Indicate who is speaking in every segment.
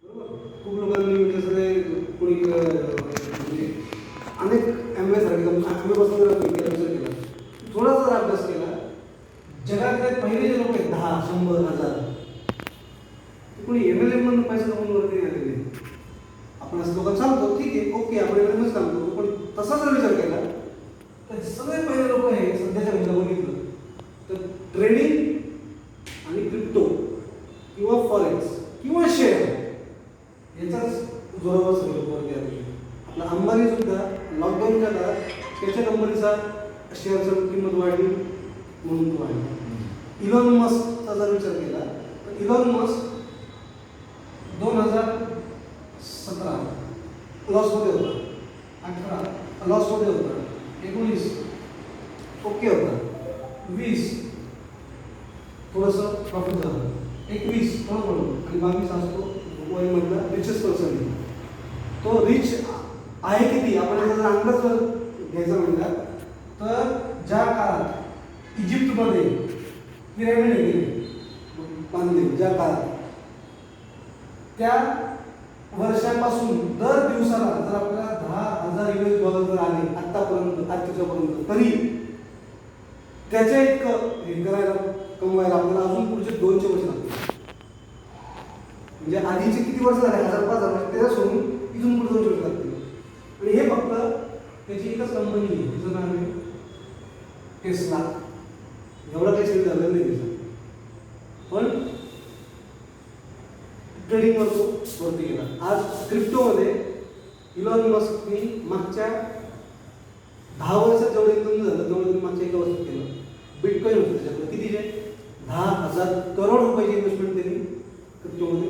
Speaker 1: बरोबर. खूप लोकांनी म्हणजे सगळे कोणी म्हणजे अनेक एम ए सारखे एम ए बसून जर विचार केला, थोडासा जर अभ्यास केला, जगातले पहिले जे लोक आहेत 10, 100, 1000 कोणी एम एल एम मधून पैसे कमवून वरती आलेले नाही. आपण असं लोकांना सांगतो ठीक आहे, ओके, आपण एवढंच काम करतो, पण तसा जर विचार केला तर सगळे पहिले लोक आहे सध्याच्या घडीला बघितलं तर ट्रेडिंग आणि क्रिप्टो किंवा फॉरेक्स किंवा शेअर याचाच जोरावर सगळे लोक वरती आले. आपला अंबानी सुद्धा लॉकडाऊनच्या काळात त्याच्या कंपनीचा शेअरची किंमत वाढली म्हणून तो वाढला. इलॉन मस्कचा जर विचार केला तर इलॉन मस्क 2017 लॉसमध्ये होता, 18 लॉसमध्ये होता, 19 ओके होता, 20 थोडंसं प्रॉफिट झालं, 21 थोडं पडलं आणि 22 असतो वर्ल्डमधला रिचेस्ट पर्सन. तो रिच आहे किती आपण याचा जर अंदाज जर घ्यायचा म्हणला तर ज्या काळात इजिप्तमध्ये पिरॅमिड गेले बांधले, ज्या काळात त्या वर्षापासून दर दिवसाला जर आपल्याला $10,000 जर आले आतापर्यंत आजच्यापर्यंत, तरी त्याच्या इतकं हे करायला कमवायला आपल्याला अजून पुढचे 200 वर्ष लागतील. म्हणजे आधीचे किती वर्ष झाले, 1000-5000 वर्ष, त्याच्या सोडून इथून पुढे 200 वर्ष लागतील. आणि हे फक्त त्याची एकच कंपनी आहे, तिचं नाव आहे टेस्ला. एवढं काही सेल झालं नाही त्याचं, पण ट्रेडिंगवर तो वरती गेला. आज क्रिप्टोमध्ये इलॉन मस्कनी मागच्या 10 वर्षात जेवढं इन्कम झालं तेवढं त्यांनी मागच्या 1 वर्षात केलं. बिटकॉइन होतं त्याच्याकडे, कितीचे 10,000 करोड रुपयाची इन्व्हेस्टमेंट त्यांनी क्रिप्टोमध्ये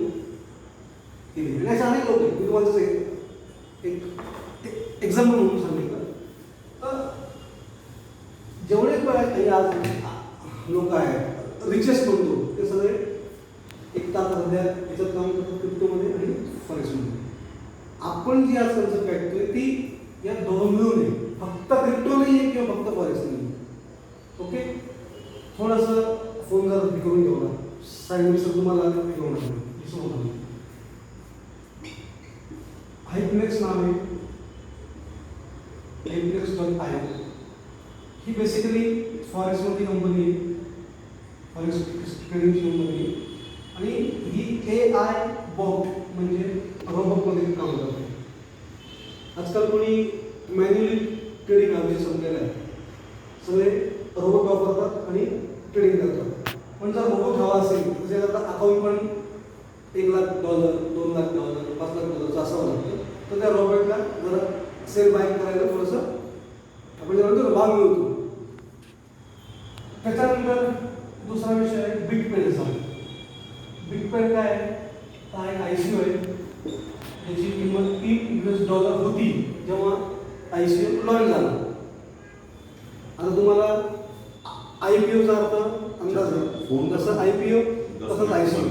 Speaker 1: केली. आणि असे अनेक लोक आहेत. मी तुम्हाला एक एक्झाम्पल म्हणून सांगितलं तर जेवढे काही आज लोक आहेत रिचेस्ट म्हणतो ते सगळे एक तास सध्या याच्यात काम करतो क्रिप्टोमध्ये आणि फॉरेक्समध्ये. आपण जी आज कन्सेप्ट ऐकतोय ती या दोन मिळून आहे, फक्त क्रिप्टो नाही आहे किंवा फक्त फॉरेक्स नाही. ओके, थोडंसं फोन जर करून घेऊ ना, सायन्स तुम्हाला घेऊन हायपलेक्स नाव आहे, हायपलेक्स.io. ही बेसिकली फॉरेक्समधली कंपनी आहे, फॉरेक्स ट्रेडिंगची कंपनी आहे आणि ही AI बॉट म्हणजे रोबोटमध्ये काम करते. आजकाल कोणी मॅन्युअली ट्रेडिंग म्हणजे संपलेलं आहे, सगळे रोबोट वापरतात आणि ट्रेडिंग करतात. पण जर रोबोट हवा असेल तर त्याच्याकरता अकाउंट पण $1,00,000, $2,00,000, $5,00,000 असावं लागतं. तर त्या रोबोटला जरा सेल बाय करायला थोडंसं आपण जे म्हणतो भाग मिळतो. त्याच्यानंतर दुसरा विषय आहे बिटपेडचा. बिटपेड काय आहे? हा एक ICO आहे, त्याची किंमत $3 होती जेव्हा ICO लॉन्च झाला. आता तुम्हाला IPOचा अर्थ अंदाज आहे, जसं IPO तसंच ICO,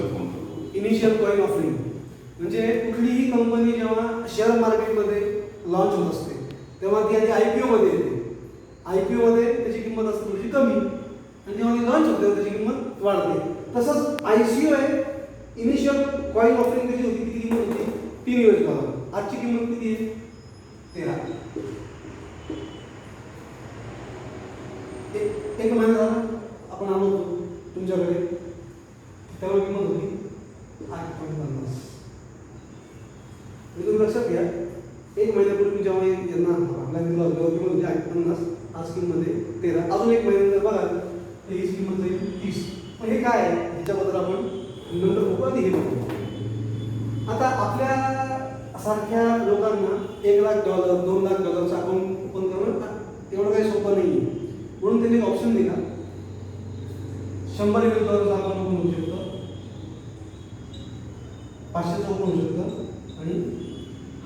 Speaker 1: इनिशियल कॉइन ऑफरिंग. म्हणजे कुठलीही कंपनी जेव्हा शेअर मार्केटमध्ये लॉन्च होत असते तेव्हा ती आधी IPO मध्ये येते. IPO मध्ये त्याची किंमत असते थोडीशी कमी आणि जेव्हा ती लॉन्च होते त्याची किंमत वाढते. तसंच ICO आहे, इनिशियल कॉइन ऑफरिंग त्याची होती, किती किंमत होती? $3. आजची किंमत किती आहे? 13. एक महिना झाला आपण आलो होतो तुमच्याकडे, तेव्हा किंमत होती 8.50. तुम्ही लक्षात घ्या, एक महिन्यापूर्वी जेव्हा यांना ऑनलाईन दिला होता तेव्हा किंमत होती 8.50, आज किंमत आहे 13. अजून एक महिन्यानंतर बघा तर हीच किंमत जाईल 30. पण हे काय आहे ह्याच्याबद्दल आपण नंतर बघू, आधी हे बघू. आता आपल्या सारख्या लोकांना $1,00,000, $2,00,000 अकाउंट ओपन करणं एवढं काही सोपं नाही आहे. म्हणून त्यांनी एक ऑप्शन दिला, $100,000 अकाउंट ओपन होऊ शकतं, 500चं ओपन होऊ शकतं आणि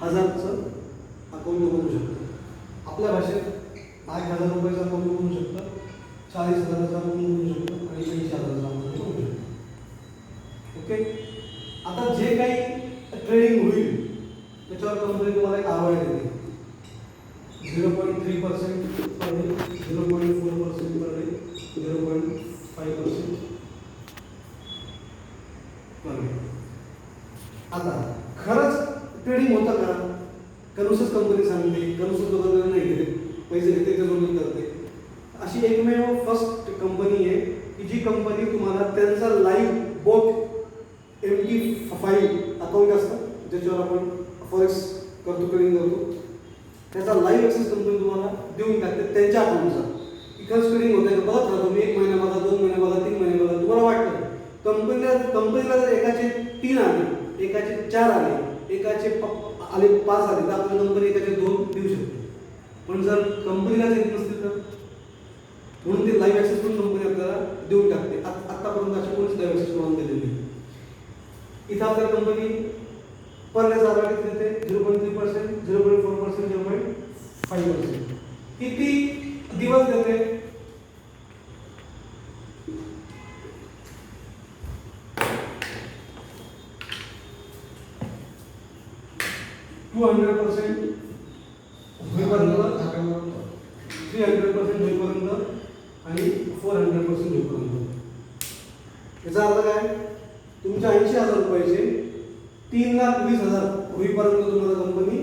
Speaker 1: 1000चं अकाउंट ओपन होऊ शकतं. आपल्या भाषेत $8,000 अकाउंट ओपन होऊ शकतं, 40,000चं अकाउंट ओपन होऊ शकतं आणि 80,000चं अकाउंट ओपन होऊ शकतं. ओके, आता जे काही ट्रेडिंग होईल त्याच्यावर कंपनी तुम्हाला एक ROI देते, 0.3% per day, 0.4% per day, 0.5% per day. आता खरंच ट्रेडिंग होतं का? कनुसच कंपनी सांगते, कनुसच दोघांना नाही घेते, पैसे घेते त्याच्यासोबत करते. अशी एकमेव फर्स्ट कंपनी आहे की जी कंपनी तुम्हाला त्यांचा लाईव्ह बोट MT5 अकाउंट असतं ज्याच्यावर आपण फॉरेक्स करतो, ट्रेडिंग करतो, त्याचा लाईव्ह ॲक्सेस कंपनी तुम्हाला देऊन टाकते त्यांच्या अकाउंटचा. इकडे ट्रेडिंग होतं का बघत राहतो मी, 1 महिना बघा, 2 महिने बघा, 3 महिने बघा. तुम्हाला वाटतं कंपनीला जर एकाचे 3 आले, एकाचे 4 आले, एकाचे आले 5 आले, तर आपली कंपनी एकाचे 2 देऊ शकते. पण जर कंपनीलाच येत नसतील तर, म्हणून ते लाईव्ह ॲक्सेस पण कंपनी आपल्याला देऊन टाकते. आतापर्यंत अशी कोणीच लाईव्ह ॲक्सेस म्हणून दिलेली नाही. इथं आपल्या कंपनी पर डेचा आर किती देते? 0.3%, 0.4%, 0.5%. किती दिवस देते? 200% होईपर्यंत, 300% होईपर्यंत आणि 400% होईपर्यंत. याचा अर्थ काय? तुमच्या 80,000 रुपयाचे 3,20,000 होईपर्यंत तुम्हाला कंपनी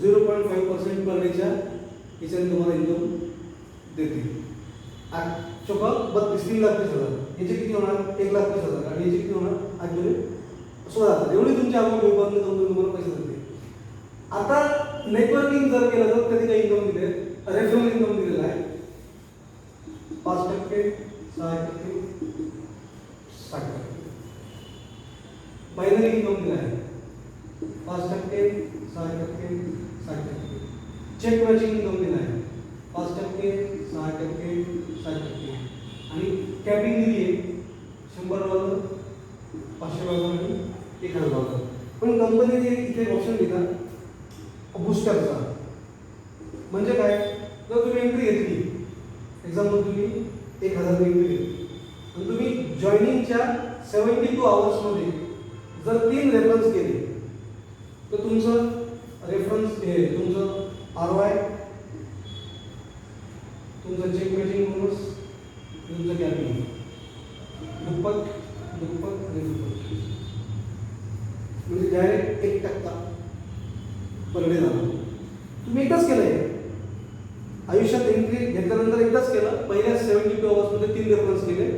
Speaker 1: 0.5% पर डेच्या याच्याने तुम्हाला इन्कम देते. चोखा 3,30,000 याचे किती होणार? 1,20,000 आणि याचे किती होणार? 8,16,000. एवढी तुमची अमाऊंट होईपर्यंत कंपनी तुम्हाला पैसे देते. आता नेटवर्किंग जर केलं तर कधी काही इन्कम दिले, रेफरल इन्कम दिलेला आहे 5%, 6%, 60%. बायनरी इन्कम दिला आहे 5%, 6%, 60%. चेक मॅचिंग इन्कम दिला आहे 5%, 6%, 60%. आणि कॅपिंग दिली आहे 100,000, 500,000 आणि 1,000. पण कंपनीने इथे ऑप्शन दिला बूस्टरचा. म्हणजे काय? जर तुम्ही एंट्री घेतली, एक्झाम्पल तुम्ही 1,000 एंट्री घेतली आणि तुम्ही जॉईनिंगच्या 72 आवर्समध्ये जर 3 रेफरन्स केले तर तुमचं रेफरन्स हे तुमचं ROI, तुमचं चेक मॅचिंग बोनस, तुमचं कॅपिंग दुप्पट आणि दुप्पट, म्हणजे डायरेक्ट 1% पर डे झाला. तुम्ही एकदाच केलं आहे आयुष्यात, एंट्री घेतल्यानंतर एकदाच केलं. पहिल्या 72 आवर्समध्ये 3 रेफरन्स केले,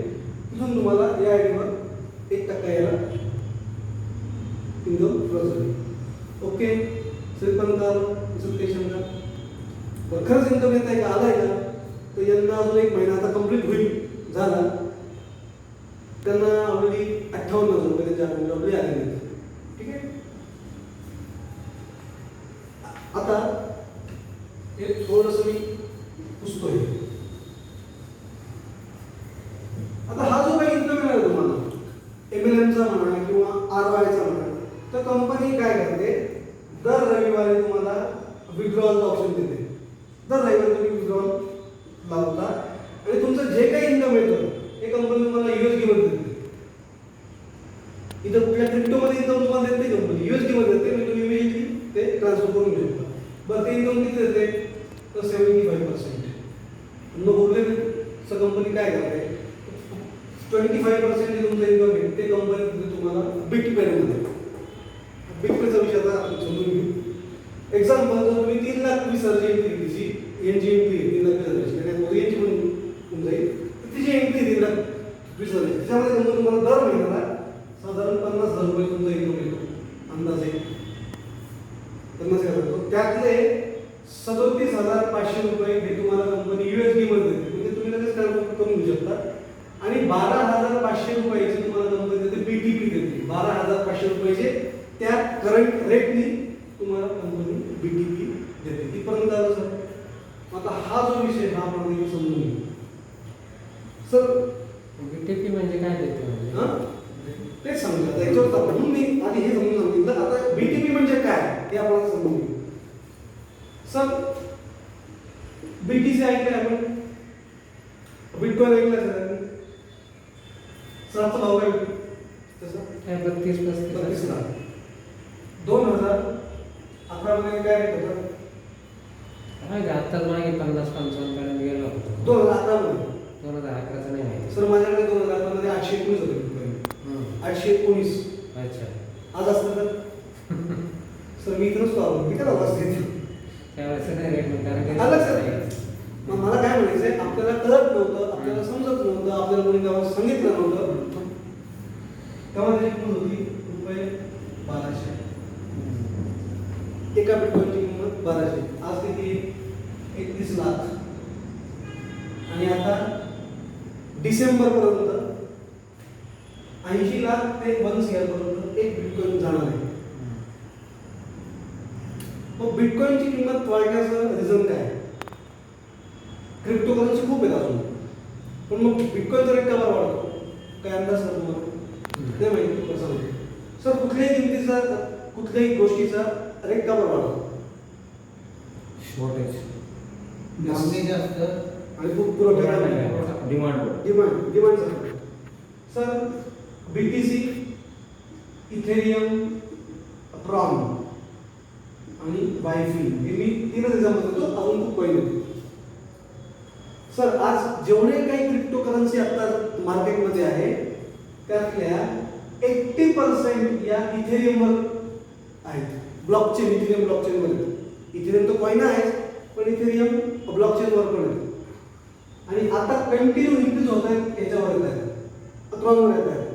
Speaker 1: तिथून तुम्हाला या आयडीवर 1% यायला इन्कम प्लस झाली. ओके, श्रीपंत का खरंच इन्कम येत आहे का? आलाय का? तर यांना अजून 1 महिना आता कंप्लीट होईल झाला, त्यांना ऑलरेडी 58,000 रुपये त्यांच्या अकाउंटला ऑलरेडी आलेले आहेत. ठीक आहे. आता हे थोडंसं मी पुसतोय. आता हा जो काही इन्कम मिळाला तुम्हाला MLMचा म्हणा किंवा ROIचा म्हणा, तर कंपनी काय करते? दर रविवारी तुम्हाला विड्रॉलचं ऑप्शन देते. दर रविवारी तुम्ही विड्रॉल लावता आणि तुमचं जे काही इन्कम येतं हे कंपनी तुम्हाला USD मध्ये देते. इथं कुठल्या क्रिप्टोमध्ये इन्कम तुम्हाला देत नाही कंपनी, USD मध्ये देते. म्हणजे तुम्ही इमिजिएटली ते ट्रान्सफर करून घेऊ शकता. बरं, ते इन्कम किती देते? तर 75%. मग उरलेलं कंपनी काय करते? 25% जे तुमचं इन्कम आहे ते कंपनी तुम्हाला बिटपेडमध्ये. बिटपेडचा विषय आता आपण समजून घेऊ. एक्झाम्पल, जर तुम्ही 3,20,000 एंट्री केली, यांची एंट्री 3,20,000 यांची पण होऊन जाईल, तर तिची एंट्री 3,20,000, त्याच्यामध्ये कंपनी तुम्हाला दर महिन्याला साधारण 50,000 रुपये तुमचा इन्कम येतो अंदाजे. 50,000. त्यातले 37,500 रुपये हे तुम्हाला कंपनी USD मध्ये देते. म्हणजे तुम्ही लगेच कॅल्क्युलेट करून घेऊ शकता. आणि 12,500 रुपयाची तुम्हाला कंपनी देते BTP देते. 12,500 रुपयाचे त्या करंट रेटनी तुम्हाला कंपनी BTP देते. इथपर्यंत आलं सर. आता हा जो विषय हा आपण समजून घेऊ. सर
Speaker 2: BTP म्हणजे काय देते?
Speaker 1: तेच समजा याच्यावर आपण मी आधी हे समजून सांगितलं. आता BTP म्हणजे काय हे आपल्याला समजून घेऊ. सर BTC ऐकलं आपण, बिटकॉइन ऐकलं सर. सरचा भाव काय तसा?
Speaker 2: 32-35
Speaker 1: लाख. 2011 मध्ये काय रेट होता?
Speaker 2: आत्ताच मागे 50-55 पर्यंत गेलो होतो.
Speaker 1: 2011 मध्ये.
Speaker 2: 2011चा नाही माहिती
Speaker 1: सर माझ्याकडे 2011 मध्ये 819 होते. 819.
Speaker 2: अच्छा.
Speaker 1: आज असतं तर सर मी इथं नसतो आलो, मी काय आवाज देतो.
Speaker 2: त्यावेळेस नाही रेट मग कारण
Speaker 1: आलं सर. मग मला काय म्हणायचंय, आपल्याला कळत नव्हतं, आपल्याला समजत नव्हतं, आपल्याला कोणी गावात सांगितलं नव्हतं. तेव्हा त्याची किंमत होती रुपये 1200. एका बिटकॉईनची किंमत 1200. आज किती? 31 लाख. आणि आता डिसेंबर पर्यंत 80 लाख ते 1 CR पर्यंत एक बिटकॉईन जाणार आहे. मग बिटकॉईनची किंमत वाढण्याचं रिझन काय? क्रिप्टोकरन्सी खूप आहेत अजून, पण मग बिटकॉईनचा रेट का बरं वाढतो? काय अंदाज सर तुम्हाला? नाही माहिती कसं माहिती? सर कुठल्याही किमतीचा, कुठल्याही गोष्टीचा रेट का बरं वाढतो?
Speaker 2: शॉर्टेज
Speaker 3: मागणी जास्त
Speaker 1: आणि खूप पुरवठा demand sir BTC, Ethereum, Tron आणि वायफी हे मी 3च एक्झाम्पल देतो, अजून खूप कॉइन आहेत. सर आज जेवढे काही क्रिप्टोकरन्सी आता मार्केटमध्ये आहे त्यातल्या 80% या इथेरियमवर आहेत. ब्लॉकचेन, इथेरियम ब्लॉकचेनमध्ये. इथेरियम तर कॉइन आहे, पण इथेरियम ब्लॉकचेनवर पण आहे. आणि आता कंटिन्यू इन्क्रीज होत आहेत, याच्यावर येत आहेत, ट्रॉनवर येत आहेत.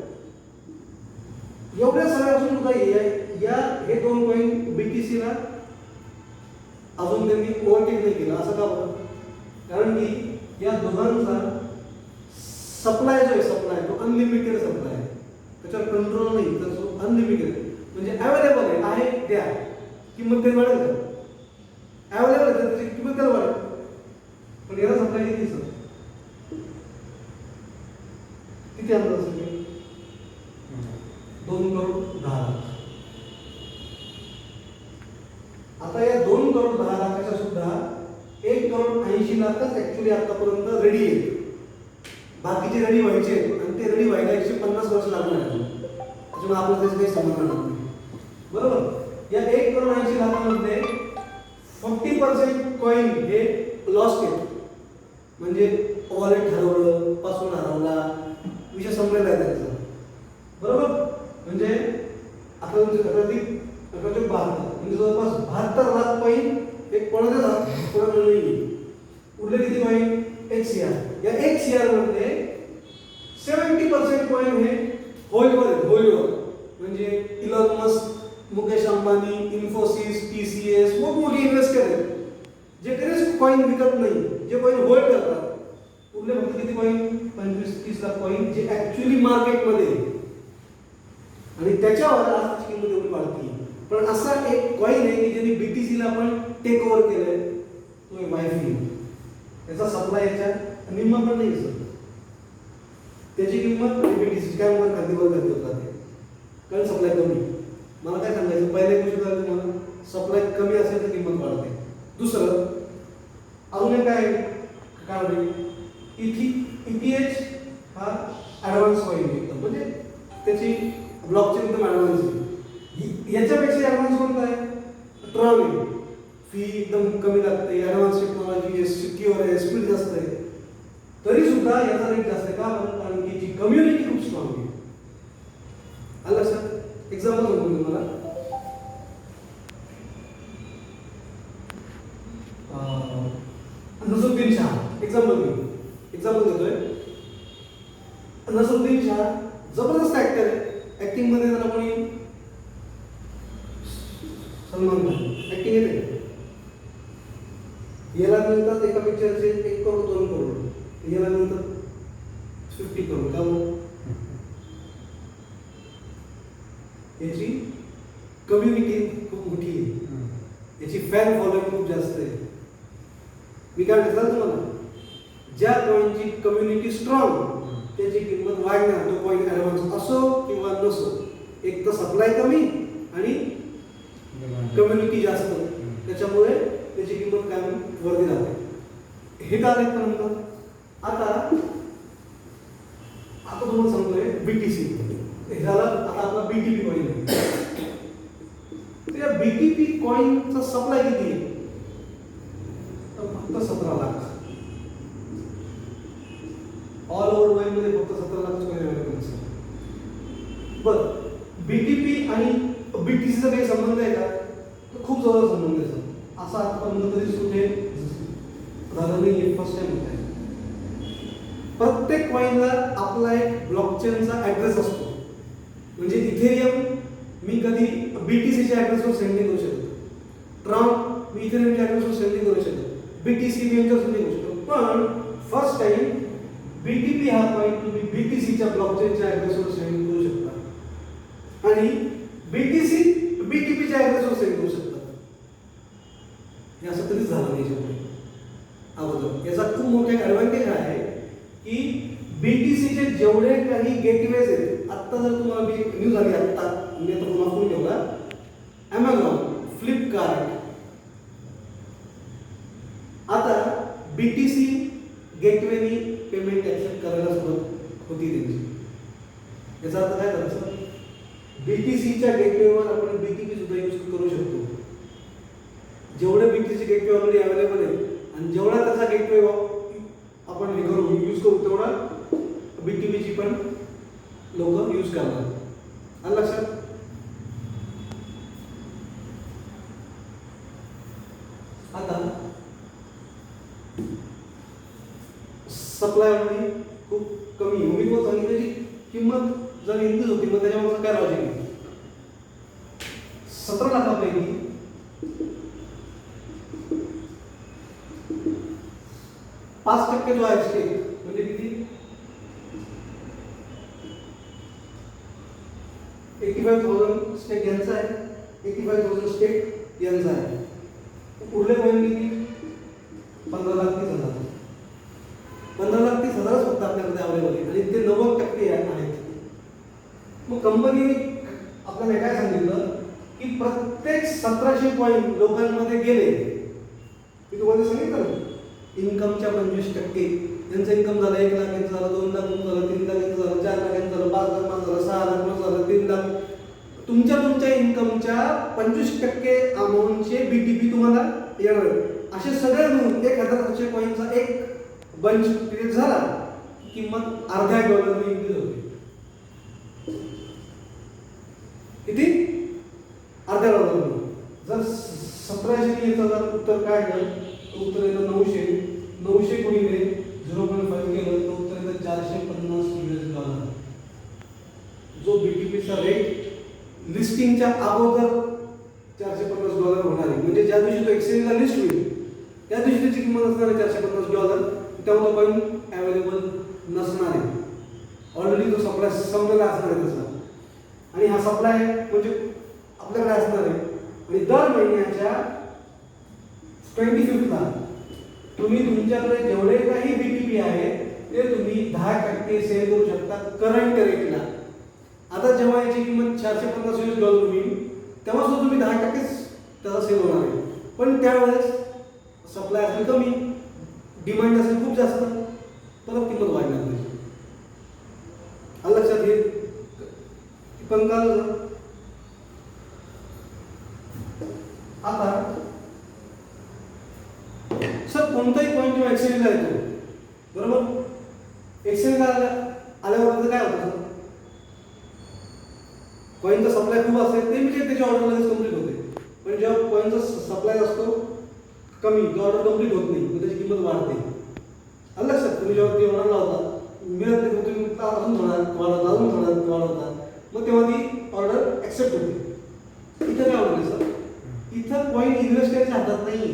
Speaker 1: एवढ्या सगळ्या अजून सुद्धा हे 2 कॉइन BTCला अजून त्यांनी ओव्हरटेक नाही केलं. असं का बरं? कारण की या दोघांचा सप्लाय जो आहे, सप्लाय तो अनलिमिटेड सप्लाय आहे. त्याच्यावर कंट्रोल नाही, तर तो अनलिमिटेड म्हणजे अवेलेबल आहे द्या. किंमत काही वाढेल का? अवेलेबल आहे तर त्याची किंमत त्याला वाढेल. पण याला सप्लाय किती सर? किती अंदाज असेल? 2 करोड 10 लाख. आता या 2 करोड 10 लाखाच्या सुद्धा 1 करोड 80 लाखच ऍक्च्युली आतापर्यंत रेडी आहे. बाकीचे रेडी व्हायचे आहेत आणि ते रेडी व्हायला 150 वर्ष लागणार आहेत. त्याच्यामुळे आपलं त्याचं काही संबंध नाही. बरोबर? या 1 करोड 80 लाखांमध्ये 40% कॉइन हे लॉस्ट आहेत. म्हणजे वॉलेट हरवलं, पासवर्ड हरवला, विषय संपलेला आहे त्यांचा. बरोबर? म्हणजे आता तुमचे अधिक 72 म्हणजे जवळपास 72 लाख कॉइन हे कोणाकडे नाही. उरले किती कॉइन? 1 CR. या 1 CR मध्ये 70% कॉइन हे होल्डवर आहेत. होल्डवर म्हणजे Elon Musk, Mukesh Ambani, Infosys, TCS मोठमोठे इन्व्हेस्टर आहेत जे कधीच कॉइन विकत नाही, जे कॉइन होल्ड करतात. उरले फक्त किती कॉइन? 25-30 लाख कॉइन जे ऍक्च्युअली मार्केटमध्ये आहे. आणि त्याच्यावर आजची किंमत एवढी वाढती. पण असा एक कॉइन आहे की ज्यांनी BTCला पण टेक ओव्हर केलंय, तो आहे वायफी. त्याचा सप्लाय याच्या निम्मा पण नाही सर. त्याची किंमत BTC काय म्हणतात खांदीवर घातली होतात कारण सप्लाय कमी. मला काय सांगायचं, पहिल्या गोष्ट झाली तुम्हाला, सप्लाय कमी असेल तर किंमत वाढते. दुसरं अजून एक काय कारण ETH हा ॲडव्हान्स कॉइन एकदम, म्हणजे त्याची ब्लॉकचेन एकदम ॲडव्हान्स आहे. याच्यापेक्षा ॲडव्हान्स कोणता आहे? ट्रॉन आहे. फी एकदम कमी लागते, ॲडव्हान्स टेक्नॉलॉजी आहे, सिक्युअर आहे, स्पीड जास्त आहे. तरी सुद्धा याचा रेट जास्त आहे. का? कारण की याची कम्युनिटी खूप स्ट्रॉंग आहे. आलं सर? एक्झाम्पल सांगतो मी तुम्हाला. नसरुद्दीन शाह एक्झाम्पल देतोय. नसरुद्दीन शाह जबरदस्त ऍक्टर आहे. ऍक्टिंग मध्ये जरा कोणी सलमान खान ऍक्टिंग येते. याला मिळतात एका पिक्चरचे 1 करोड 2 करोड, याला मिळतात 50 करोड. का मग? याची कम्युनिटी खूप मोठी आहे, याची फॅन फॉलोइंग खूप जास्त आहे. मी काय म्हटलं तुम्हाला, ज्या कॉइनची कम्युनिटी स्ट्रॉंग त्याची किंमत वाढणार. तो कॉइन ॲडव्हान्स असो किंवा नसो, एक तर सप्लाय कमी आणि कम्युनिटी जास्त, त्याच्यामुळे त्याची किंमत काय वरती जाते. हे काय पर्यंत आता तुम्हाला सांगतोय BTC हे झालं. आता आपला BTP कॉइन आहे. त्या BTP कॉइनचा सप्लाय किती आहे? फक्त 17 लाख. ऑल ओव्हर वर्ल्ड मध्ये फक्त 17 लाख कॉइन अवेलेबल आहे. बरं, BTP आणि BTCचा काही संबंध आहे का? खूप जवळ संबंध आहे सर. असा आतापर्यंत कधीच कुठे झालं नाही, फर्स्ट टाइम होत आहे. प्रत्येक कॉईनला आपला एक ब्लॉकचेनचा ॲड्रेस असतो. म्हणजे इथेरियम मी कधी BTCच्या ॲड्रेसवर सेंड नाही करू शकत, ट्रॉन मी इथेरियमच्या ॲड्रेसवर सेंड नाही करू शकत, BTC मी यांच्यावर सेंड नाही करू शकतो. पण फर्स्ट टाइम BTP हा कॉईन तुम्ही BTCच्या ब्लॉकचेनच्या ॲड्रेसवर सेंड करू शकता आणि BTC BTPच्या ॲड्रेसवर सेंड करू शकता. हे असं कधीच झालं नाही याच्यापुढे अगोदर. याचा खूप मोठा ॲडव्हान्टेज आहे की BTCचे जेवढे काही गेटवेज आहेत, आत्ता जर तुम्हाला न्यूज आली आत्ता, मी आता पुन्हा फोन ठेवला, Amazon, फ्लिपकार्ट, आता BTC गेटवेनी पेमेंट ॲक्सेप्ट करायला सुरुवात होती त्यांची. याचा अर्थ काय झालं सर, BTCच्या गेटवेवर आपण BTP सुद्धा यूज करू शकतो. जेवढे BTC गेटवे ऑलरेडी अवेलेबल आहे आणि जेवढा त्याचा गेटवे आपण हे करू यूज करू तेवढा BTPची पण लोक यूज करणार. आलं लक्षात? आता सप्लायमध्ये खूप कमी, मी पण सांगितल्याची किंमत जर इनक्रीज होती मग त्याच्यावर काय लॉजिक आहे. 17 लाखापैकी 5% जो आहे स्टेक म्हणजे किती, 85,000 स्टेक यांचा आहे, 85,000 स्टेक यांचा आहे. उरले कॉईन किती, 15,30,000. 15,30,000 फक्त आपल्याकडे अवेलेबल आहे आणि ते 90% आहेत. मग कंपनीने आपल्याला काय सांगितलं की प्रत्येक 1700 कॉईन लोकांमध्ये गेले, मी तुम्हाला सांगितलं ना, इन्कमच्या 25%. यांचं इन्कम झालं 1 लाख, यांचं झालं 2 लाख, झालं 3 लाख, यांचं झालं 4 लाख, यांचं झालं 5 लाख, झालं 6 लाख, झालं 3 लाख. तुमच्या इन्कमच्या 25% अमाऊंटचे BTP तुम्हाला येणार. असे सगळे मिळून 1,000 कॉईनचा एक बंच क्रिएट झाला, किंमत अर्ध्या डॉलरने इन्क्रीज होते. किती? अर्ध्या डॉलरने. जर 1700 याचं जर उत्तर काय आलं, उत्तर येतं 900 गुणिले 0.5 केलं तर उत्तर येतं $450. जो BTPचा रेट लिस्टिंगच्या अगोदर $450 होणार आहे. म्हणजे ज्या दिवशी तो एक्सचेंजला लिस्ट होईल त्या दिवशी त्याची किंमत असणार आहे $450. तेव्हा तो कॉईन अवेलेबल नसणार आहे, ऑलरेडी तो सप्लाय संपलेला असणार आहे तसा. आणि हा सप्लाय म्हणजे आपल्याकडे असणार आहे. आणि दर महिन्याच्या 25th तुम्ही तुमच्याकडे जेवढे काही BTP आहे ते तुम्ही 10% सेल करू शकता करंट रेटला. आता जेव्हा याची किंमत $450 होईल तेव्हा सुद्धा तुम्ही 10% त्याचा सेल होणार आहे. पण त्यावेळेस सप्लाय असेल कमी, डिमांड असेल खूप जास्त, परत किंमत वाढणार नाही. लक्षात घे. पण काल आता सर कोणताही पॉईंट जेव्हा एक्सचेंजला येतो, बरोबर, एक्सचेंजला आल्यावर काय होतं सर, कॉईनचा सप्लाय खूप असेल ते म्हणजे त्याची ऑर्डर लगेच कम्प्लीट होते. पण जेव्हा कॉईनचा सप्लाय असतो कमी, तो ऑर्डर कम्प्लीट होत नाही, मग त्याची किंमत वाढते. आलं लक्षात? तुम्ही जेव्हा ती ऑर्डर लावता मिळत नाही, तुम्ही अजून वाढवता, अजून वाढवता, मग तेव्हा ती ऑर्डर ॲक्सेप्ट होते. इथं काय होतं सर, इथं कॉईन इन्व्हेस्टरच्या हातात नाही.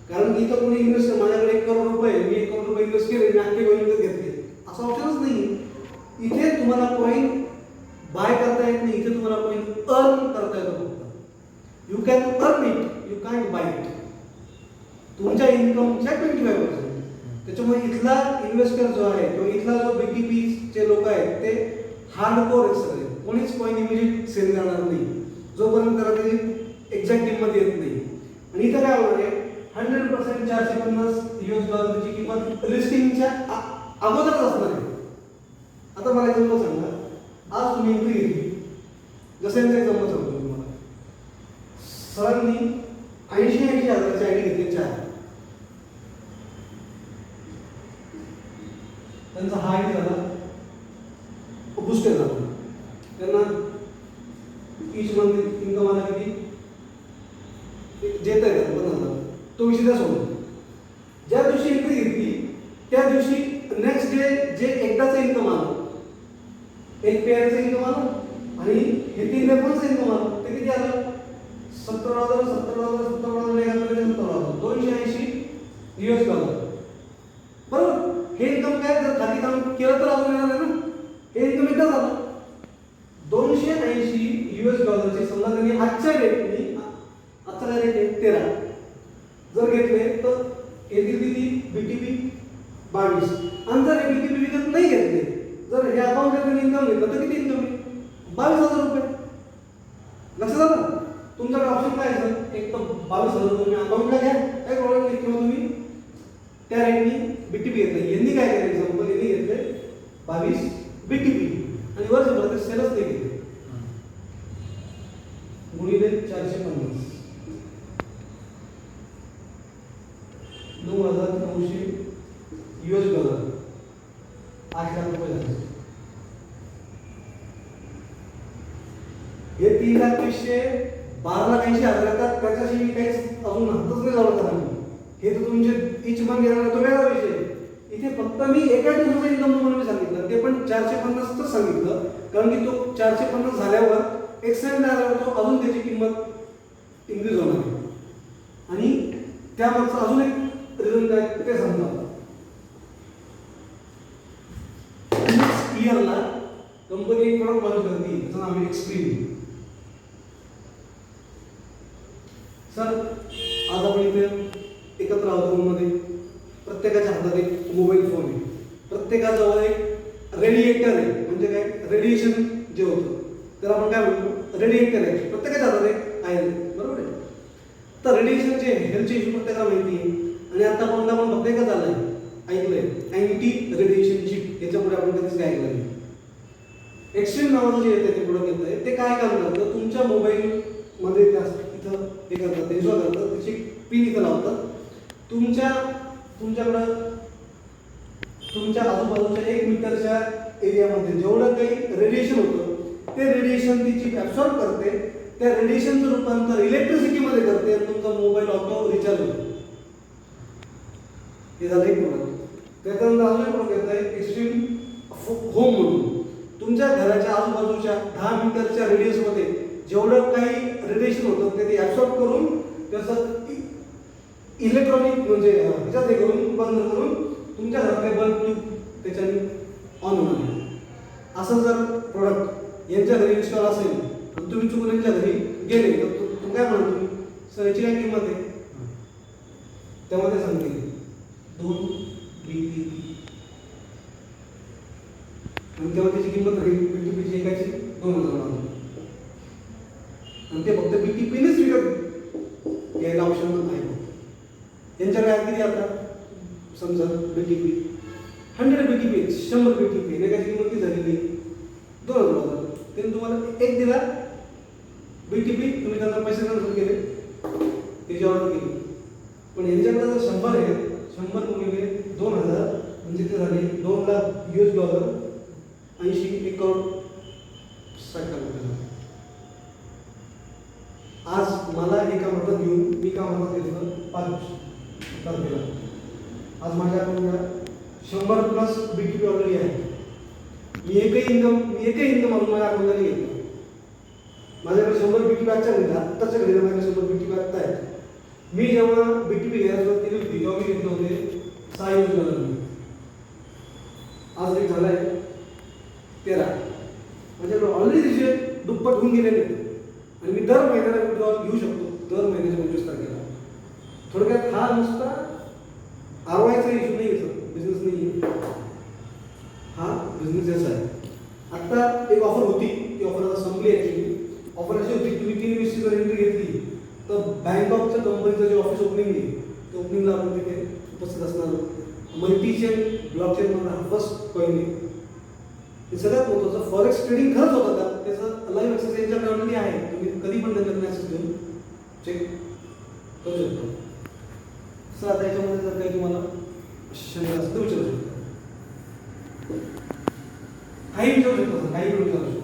Speaker 1: कारण इथं कोणी इन्व्हेस्टर, माझ्याकडे 1 करोड रुपये, मी 1 करोड रुपये इन्व्हेस्ट केले, मी अख्खे कॉईन विकत घेतले, असं ऑप्शनच नाही. इथे तुम्हाला कॉईन बाय करता येत नाही, इथे तुम्हाला कॉईन अर्न करता येतो फक्त. You can earn it, you can't buy it. तुमच्या इन्कमच्या 25%. त्याच्यामुळे इथला इन्व्हेस्टर जो आहे किंवा इथला जो BTPचे लोक आहेत ते हार्डकोर आहेत सगळे. कोणीच कॉईन इमिजिएट सेल करणार नाही जोपर्यंत त्याला त्याची एक्झॅक्ट किंमत येत नाही. आणि इथं काय होणार आहे, 100% $450 ची किंमत लिस्टिंगच्या अगोदरच असणार आहे. आता मला एक्झाम्पल सांगा, आज तुम्ही एंट्री घेतली, जसं यांचं एक्झाम्पल सांगतो तुम्हाला, सरांनी 80,000 आयडी घेतली 4. त्यांचा हा आयडी झाला बुस्टर झाला. त्यांना ईच मंथ इन्कम आला किती, जे येत आहे 50,000 तो विषय त्या सोडून ज्या दिवशी एंट्री घेतली त्या दिवशी नेक्स्ट डे जे एकदाचं इन्कम आलं, एक पेअरचं इन्कम आलं आणि हे 3 रेफरन्सचं इन्कम आलं, ते किती आलं? 70,000 $280 US डॉलर. बरोबर. हे इन्कम काय जर खाती काम केलं तर अजून येणार आहे ना. हे इन्कम एकदा झालं. $280 समजा त्यांनी आजच्या रेटनी, आजचा काय रेट आहे 13 जर घेतले तर येतील किती? BTP 22. आणि जर BTP विकत नाही घेतले, जर हे अकाउंट त्यांनी इन्कम घेतलं तर किती इन्कम आहे? 22,000 रुपये. लक्षात आलं? तुमच्याकडे ऑप्शन काय आहे? एक तर 22,000 तुम्ही अकाउंटला घ्या, काही प्रॉब्लेम नाही, किंवा तुम्ही त्या रेटनी BTP घेतलं. यांनी काय केलं? एक्झाम्पल यांनी घेतले 22 BTP आणि वर्षभर ते सेलच नाही घेतले. गुणिले 450 $9,900 US डॉलर, 8 लाख रुपये झाले. हे 3,20,000 12,80,000 येतात. त्याच्याशी काहीच अजून हातच नाही लावलं करा. हे तर तुमचे इच मन घेणार तो वेगळा विषय. इथे फक्त मी एका दिवसाचा इन्कम तुम्हाला मी सांगितलं, ते पण 450च सांगितलं, कारण की तो 450 झाल्यावर एक्सटेंड झाल्यावर तो अजून त्याची किंमत इन्क्रीज होणार आहे. आणि त्यामागचं अजून एक रिझन काय ते सांगतो. नेक्स्ट इयरला कंपनी एक प्रॉडक्ट लॉन्च करते, त्याचं नाव आहे एक्सट्रीम. सर आज आपण इथे एकत्र आहोत रूममध्ये. प्रत्येकाच्या हातात एक मोबाईल फोन आहे, प्रत्येकाजवळ एक रेडिएटर आहे. म्हणजे काय? रेडिएशन जे होतं तर आपण काय म्हणतो? रेडिएटर आहे. प्रत्येकाच्या हातात एक आहे, बरोबर आहे. तर रेडिएशन जे हेल्थचे इश्यू प्रत्येकाला माहिती आहे. आणि आता आपण फक्त एकच आलं आहे, ऐकलंय, अँटी रेडिएशन चिप. याच्यापुढे आपण कधीच काय ऐकलं नाही. एक्सट्रीम नावाचं जे येतं ते प्रोडक्ट येतं आहे, ते काय काम करतं? तुमच्या मोबाईलमध्ये इथं हे करतात, इन्स्टॉल करतात, त्याची पिन इथं लावतात. तुमच्याकडं तुमच्या आजूबाजूच्या 1 मीटरच्या एरियामध्ये जेवढं काही रेडिएशन होतं ते रेडिएशन ती चिप ॲब्सॉर्ब करते. त्या रेडिएशनचं रूपांतर इलेक्ट्रिसिटीमध्ये करते आणि तुमचा मोबाईल ऑटो रिचार्ज होतो. हे झालं एक प्रोडक्ट. त्याच्यानंतर अजून एक प्रोडक्ट येत आहे एक्स्ट्रीम होम म्हणून. तुमच्या घराच्या आजूबाजूच्या 10 मीटरच्या रेडियसमध्ये जेवढं काही रेडिएशन होतं ते ॲब्सॉर्ब करून त्याचं इलेक्ट्रॉनिक म्हणजे ह्याच्यात हे करून बंद करून तुमच्या घरातले बल्ब ट्यूब त्याच्याने ऑन होणार. असं जर प्रोडक्ट यांच्या घरी इन्स्टॉल असेल आणि तुम्ही चुकून यांच्या घरी गेले तर तू काय म्हणा तुम्ही सर याची काय किंमत आहे? त्यामध्ये सांगते 2 BTP आणि तेव्हा त्याची किंमत राहील BTPची एकाची 2,000 आणि ते फक्त BTPनेच विकत घ्यायला ऑप्शन नाही. यांच्याकडे किती आता समजा BTP 100 BTP 100 BTP एकाची किंमत किती झालेली 2,000. त्यांनी तुम्हाला एक दिला BTP, तुम्ही त्यांना पैसे ट्रान्सफर केले, त्याची ऑर्डर केली. पण यांच्याकडे जर 100 आहे, 100 गुणिले 2,000 म्हणजे ते झाले 2 लाख US डॉलर, 80 करोड 60 लाख रुपये. आज मला एका हातात घेऊन मी का हातात घेतलं 5 तारखेला. आज माझ्याकडून 100+ BTP ऑलरेडी आहे. मी एकही इन्कम अजून माझ्या अकाउंटला नाही घेतलं. माझ्याकडे 100 BTP आजच्या घडीला आत्ताच्या घडीला माझ्याकडे 100 BTP आत्ता आहेत. मी जेव्हा BTP घ्यायला सुरुवात केली होती तेव्हा मी घेतले होते 6 US डॉलर. आज रेट झाला आहे 13. माझ्याकडे ऑलरेडी तिचे दुप्पट होऊन गेलेले आणि मी दर महिन्याला विड्रॉल घेऊ शकतो, दर महिन्याच्या 25 तारखेला. थोडक्यात हा नुसता ROIचा इश्यू नाही आहे, बिझनेस नाही आहे, हा बिझनेस याचा आहे. आत्ता एक ऑफर होती, ती ऑफर आता संपली. ॲक्च्युली ऑफर अशी होती, तुम्ही 3 जर एंट्री घेतली तर बँकॉकच्या कंपनीचं जे ऑफिस ओपनिंग आहे ते ओपनिंगला आपण तिथे उपस्थित असणार. मल्टीचेन ब्लॉकचेनमधला हा फर्स्ट कॉईन आहे. हे सगळ्यात महत्त्वाचं फॉरेक्स ट्रेडिंग खरंच होतं का त्याचं लाईव्ह ॲक्सेस यांच्याकडे ऑलरेडी आहे. तुम्ही कधी पण त्यांच्याकडे ॲक्सेस घेऊन चेक करू शकता. सर आता याच्यामध्ये जर काही तुम्हाला शंका असेल तर विचारू शकता, काही विचारू शकता, काही विचारू शकता.